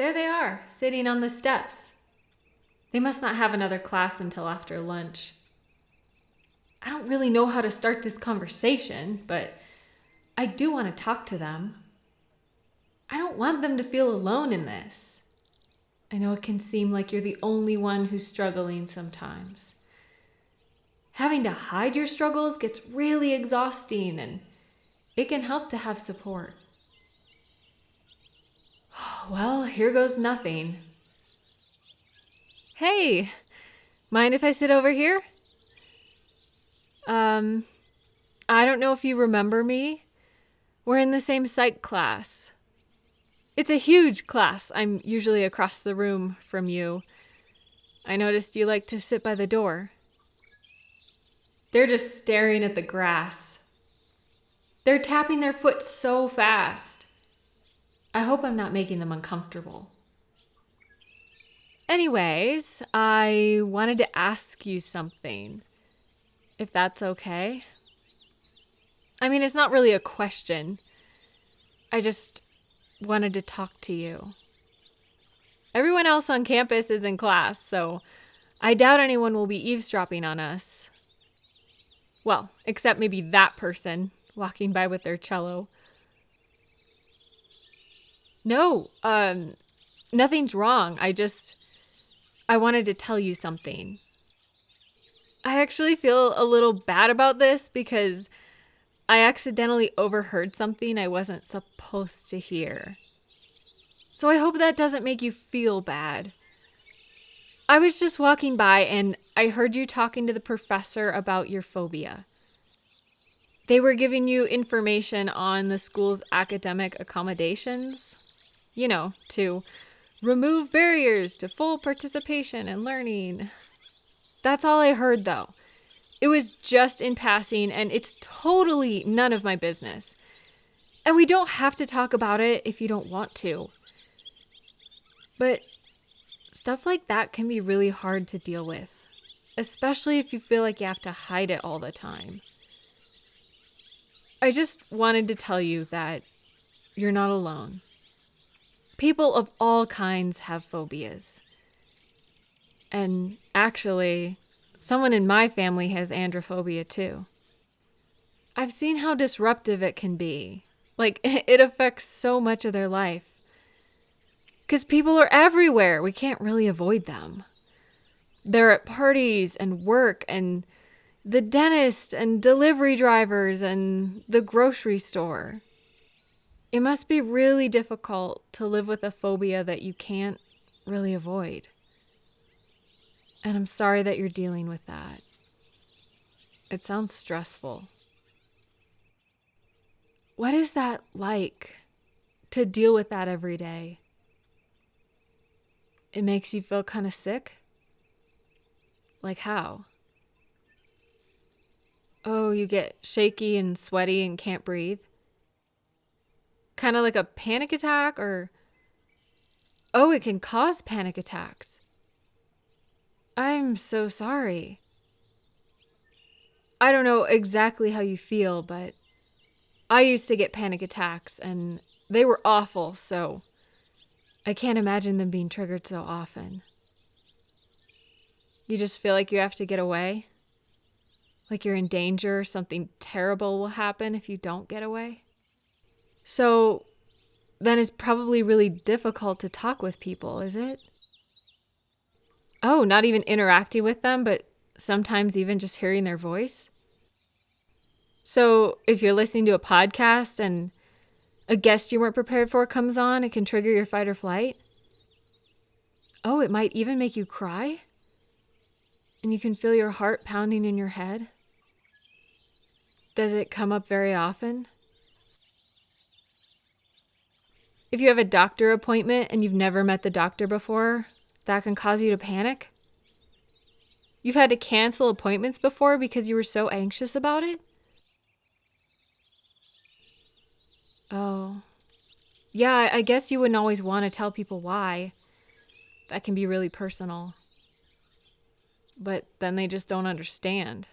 there they are, sitting on the steps. They must not have another class until after lunch. I don't really know how to start this conversation, but I do want to talk to them. I don't want them to feel alone in this. I know it can seem like you're the only one who's struggling sometimes. Having to hide your struggles gets really exhausting, and it can help to have support. Well, here goes nothing. Hey, mind if I sit over here? I don't know if you remember me. We're in the same psych class. It's a huge class. I'm usually across the room from you. I noticed you like to sit by the door. They're just staring at the grass. They're tapping their foot so fast. I hope I'm not making them uncomfortable. Anyways, I wanted to ask you something, if that's okay. I mean, it's not really a question. I just wanted to talk to you. Everyone else on campus is in class, so I doubt anyone will be eavesdropping on us. Well, except maybe that person walking by with their cello. No, nothing's wrong. I wanted to tell you something. I actually feel a little bad about this because I accidentally overheard something I wasn't supposed to hear. So I hope that doesn't make you feel bad. I was just walking by and I heard you talking to the professor about your phobia. They were giving you information on the school's academic accommodations, to remove barriers to full participation and learning. That's all I heard, though. It was just in passing, and it's totally none of my business. And we don't have to talk about it if you don't want to. But stuff like that can be really hard to deal with, especially if you feel like you have to hide it all the time. I just wanted to tell you that you're not alone. People of all kinds have phobias. And actually, someone in my family has androphobia too. I've seen how disruptive it can be. Like, it affects so much of their life. Because people are everywhere. We can't really avoid them. They're at parties and work and the dentist and delivery drivers and the grocery store. It must be really difficult to live with a phobia that you can't really avoid. And I'm sorry that you're dealing with that. It sounds stressful. What is that like to deal with that every day? It makes you feel kind of sick? Like how? Oh, you get shaky and sweaty and can't breathe? Kind of like a panic attack or... Oh, it can cause panic attacks. I'm so sorry. I don't know exactly how you feel, but I used to get panic attacks and they were awful, so I can't imagine them being triggered so often. You just feel like you have to get away? Like you're in danger, something terrible will happen if you don't get away? So then it's probably really difficult to talk with people, is it? Oh, not even interacting with them, but sometimes even just hearing their voice? So if you're listening to a podcast and a guest you weren't prepared for comes on, it can trigger your fight or flight? Oh, it might even make you cry? And you can feel your heart pounding in your head? Does it come up very often? If you have a doctor appointment and you've never met the doctor before, that can cause you to panic? You've had to cancel appointments before because you were so anxious about it? Oh. Yeah, I guess you wouldn't always want to tell people why. That can be really personal. But then they just don't understand.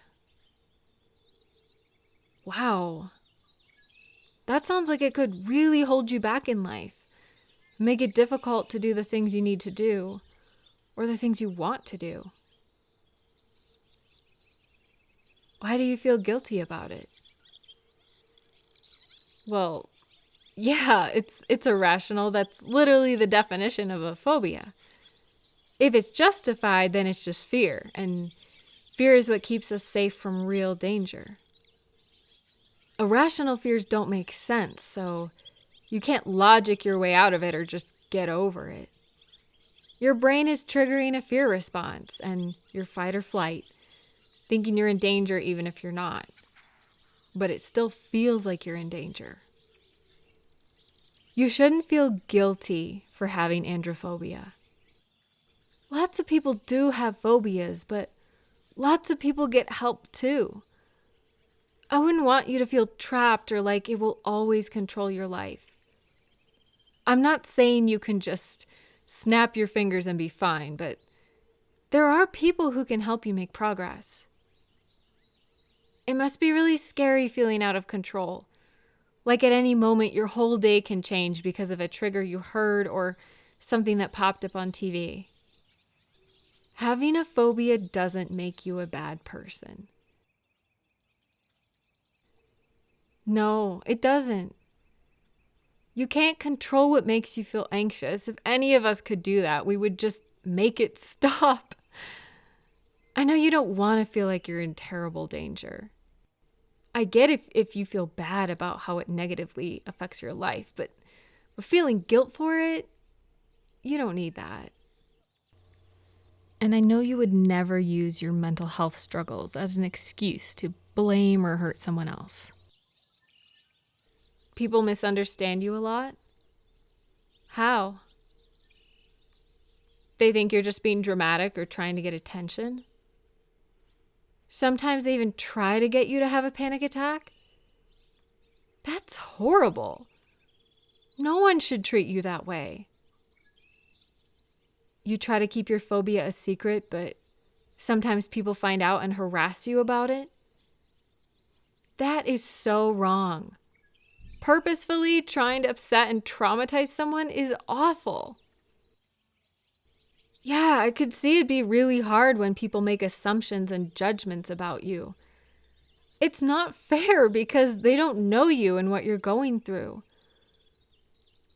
Wow. That sounds like it could really hold you back in life. make it difficult to do the things you need to do or the things you want to do. Why do you feel guilty about it? Well, yeah, it's irrational. That's literally the definition of a phobia. If it's justified, then it's just fear, and fear is what keeps us safe from real danger. Irrational fears don't make sense, so you can't logic your way out of it or just get over it. Your brain is triggering a fear response, and your fight or flight, thinking you're in danger even if you're not. But it still feels like you're in danger. You shouldn't feel guilty for having androphobia. Lots of people do have phobias, but lots of people get help too. I wouldn't want you to feel trapped or like it will always control your life. I'm not saying you can just snap your fingers and be fine, but there are people who can help you make progress. It must be really scary feeling out of control. Like at any moment, your whole day can change because of a trigger you heard or something that popped up on TV. Having a phobia doesn't make you a bad person. No, it doesn't. You can't control what makes you feel anxious. If any of us could do that, we would just make it stop. I know you don't want to feel like you're in terrible danger. I get if you feel bad about how it negatively affects your life, but feeling guilt for it, you don't need that. And I know you would never use your mental health struggles as an excuse to blame or hurt someone else. People misunderstand you a lot? How? They think you're just being dramatic or trying to get attention? Sometimes they even try to get you to have a panic attack? That's horrible. No one should treat you that way. You try to keep your phobia a secret, but sometimes people find out and harass you about it? That is so wrong. Purposefully trying to upset and traumatize someone is awful. Yeah, I could see it'd be really hard when people make assumptions and judgments about you. It's not fair because they don't know you and what you're going through.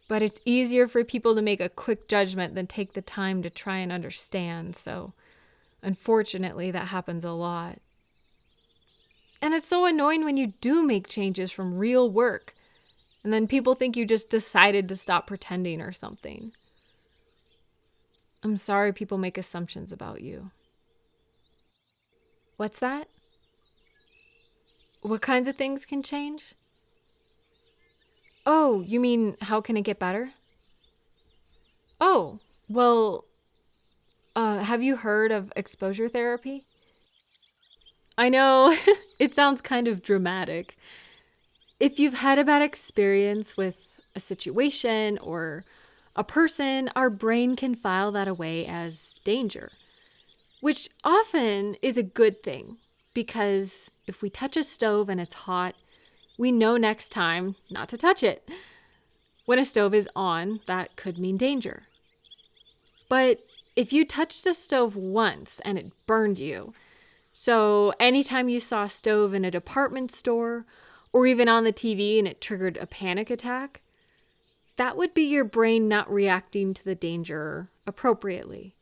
But it's easier for people to make a quick judgment than take the time to try and understand, so unfortunately that happens a lot. And it's so annoying when you do make changes from real work, and then people think you just decided to stop pretending or something. I'm sorry people make assumptions about you. What's that? What kinds of things can change? Oh, you mean how can it get better? Oh, well, have you heard of exposure therapy? I know, it sounds kind of dramatic. If you've had a bad experience with a situation or a person, our brain can file that away as danger, which often is a good thing because if we touch a stove and it's hot, we know next time not to touch it. When a stove is on, that could mean danger. But if you touched a stove once and it burned you, so anytime you saw a stove in a department store or even on the TV and it triggered a panic attack, that would be your brain not reacting to the danger appropriately.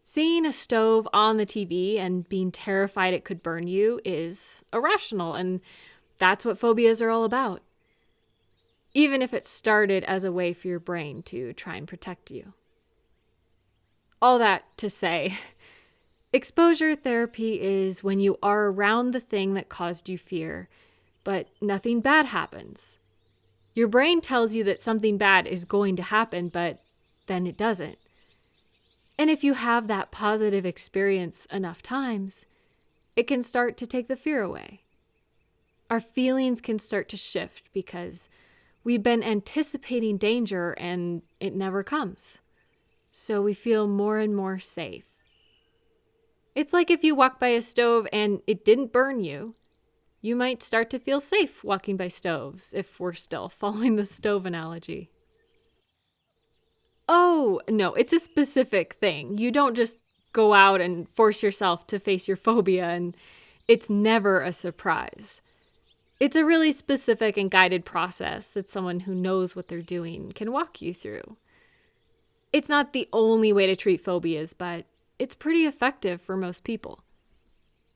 Seeing a stove on the TV and being terrified it could burn you is irrational, and that's what phobias are all about. Even if it started as a way for your brain to try and protect you. All that to say, exposure therapy is when you are around the thing that caused you fear, but nothing bad happens. Your brain tells you that something bad is going to happen, but then it doesn't. And if you have that positive experience enough times, it can start to take the fear away. Our feelings can start to shift because we've been anticipating danger and it never comes. So we feel more and more safe. It's like if you walk by a stove and it didn't burn you, you might start to feel safe walking by stoves, if we're still following the stove analogy. Oh, no, it's a specific thing. You don't just go out and force yourself to face your phobia, and it's never a surprise. It's a really specific and guided process that someone who knows what they're doing can walk you through. It's not the only way to treat phobias, but it's pretty effective for most people.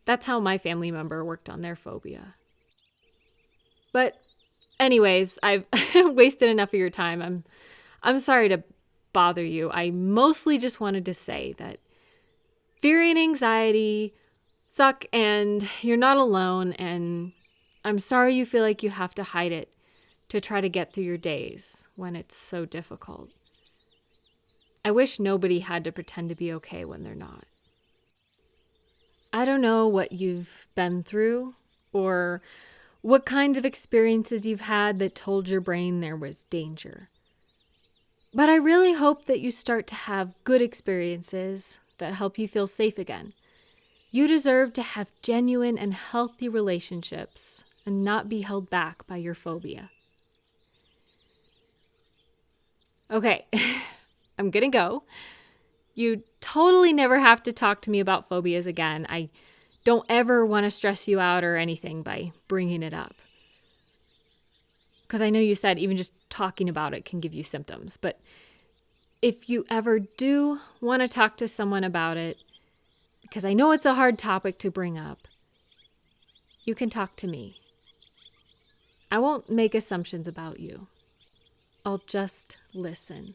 That's how my family member worked on their phobia. But anyways, I've wasted enough of your time. I'm sorry to bother you. I mostly just wanted to say that fear and anxiety suck and you're not alone, and I'm sorry you feel like you have to hide it to try to get through your days when it's so difficult. I wish nobody had to pretend to be okay when they're not. I don't know what you've been through or what kinds of experiences you've had that told your brain there was danger. But I really hope that you start to have good experiences that help you feel safe again. You deserve to have genuine and healthy relationships and not be held back by your phobia. Okay, I'm gonna go. You totally never have to talk to me about phobias again. I don't ever want to stress you out or anything by bringing it up. Because I know you said even just talking about it can give you symptoms. But if you ever do want to talk to someone about it, because I know it's a hard topic to bring up, you can talk to me. I won't make assumptions about you. I'll just listen.